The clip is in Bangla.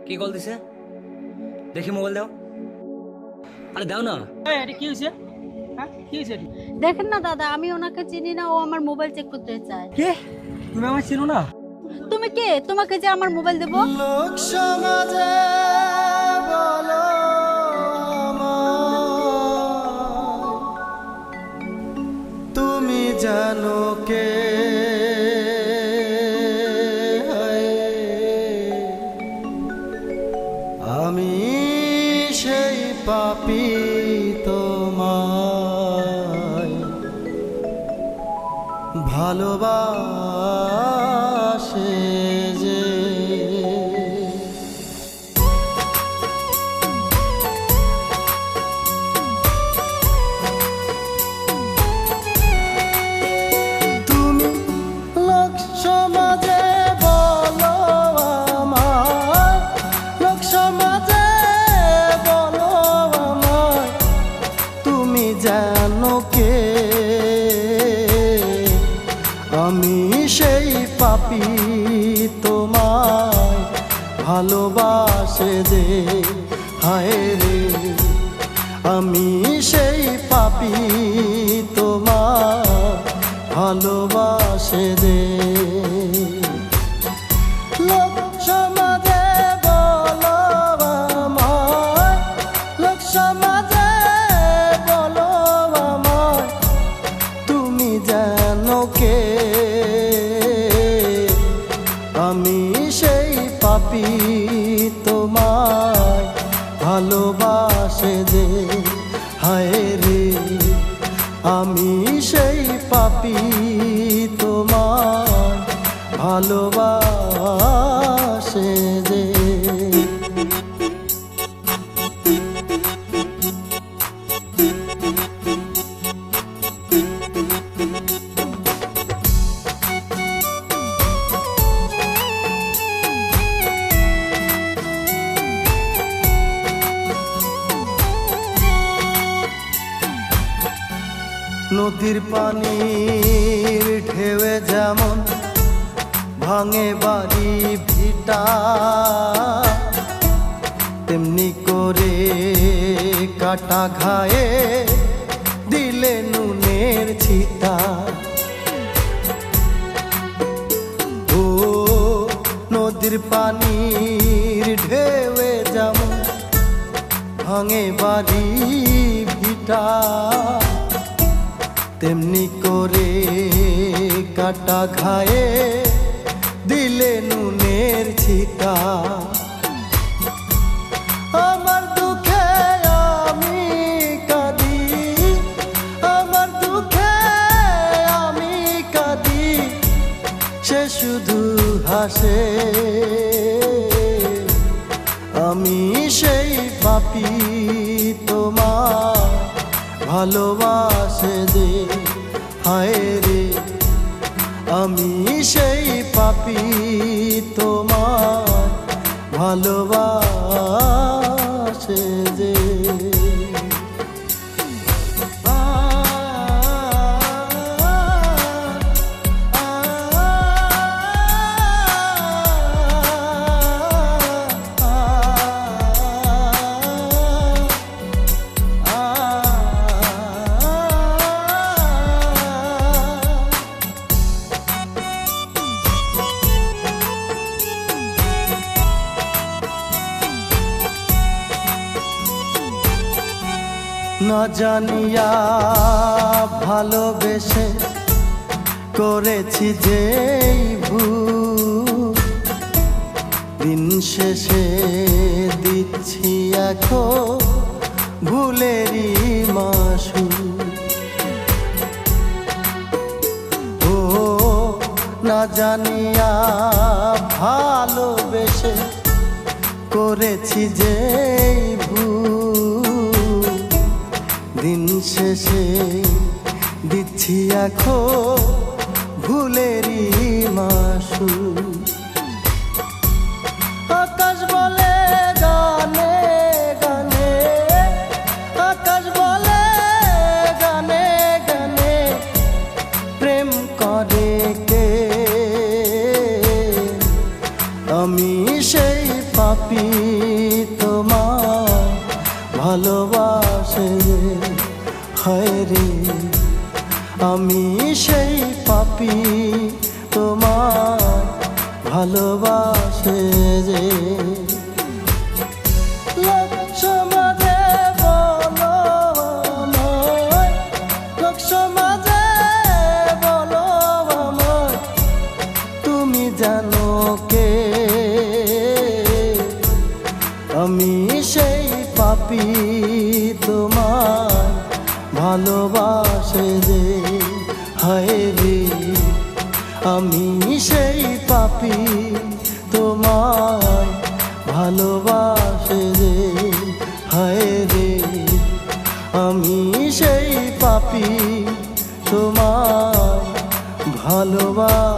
কি কল দিছে দেখি মোবাইল দাও। আরে দাও না। এটা কি হয়েছে? হ্যাঁ কি হয়েছে? দেখেন না দাদা, আমি ওনাকে চিনি না, ও আমার মোবাইল চেক করতে চায়। কে? তুমি আমার চিনো না? তুমি কে? তোমাকে যে আমার মোবাইল দেব? লোক সমাজে বলো তুমি জানো কে? আমি সেই পাপী তোমায় ভালোবাসে যে। তুমি লোক সমাজে বলো আমায়, লোক সমাজে বলো আমায় তুমি জানো কে? আমি সেই পাপী তোমায় ভালোবাসে যে। হায় রে আমি সেই পাপী তোমায় ভালোবাসে যে। লোক সমাজে বলো আমায়, লোক সমাজে বলো আমায় তুমি জানো কে? আমি সেই পাপী তোমায় ভালোবাসে যে। হায় রে আমি সেই পাপী তোমায় ভালোবাসে যে। নদীর পানির ঢেউয়ে যেমন ভাঙে বাড়ি ভিটা, তেমনি করে কাটা ঘায়ে দিলে নুনের ছিটা। ও নদীর পানির ঢেউয়ে যেমন ভাঙে বাড়ি ভিটা, তেমনি করে কাটা ঘায়ে দিলে নুনের ছিটা। আমার দুঃখে আমি কাঁদি, আমার দুঃখে আমি কাঁদি, সে শুধু হাসে। আমি সেই পাপী তোমার ভালোবাসে যে। হায় রে আমি সেই পাপী তোমার ভালোবাসে যে। না জানিয়া ভালোবেসে করেছি যেই ভুল, দিন শেষে দিচ্ছি এখন ভুলেরই মাসুল। ও না জানিয়া ভালোবেসে করেছি যেই ভুল, দিন শেষে দিচ্ছি এখন ভুলেরই মাসুল। আকাশ বলে গানে গানে, আকাশ বলে গানে গানে, প্রেম করে কে? আমি সেই পাপী তোমায় ভালোবাসে রে, হায় রে আমি সেই পাপী তোমায় ভালোবাসে যে। লোক সমাজে বলো আমায়, লোক সমাজে বলো আমায়, তুমি জানো কে আমি সেই পাপী তোমায় ভালোবাসে যে, হায় রে আমি সেই পাপী তোমায় ভালোবাসে যে, হায় রে আমি সেই পাপী তোমায় ভালোবাসে।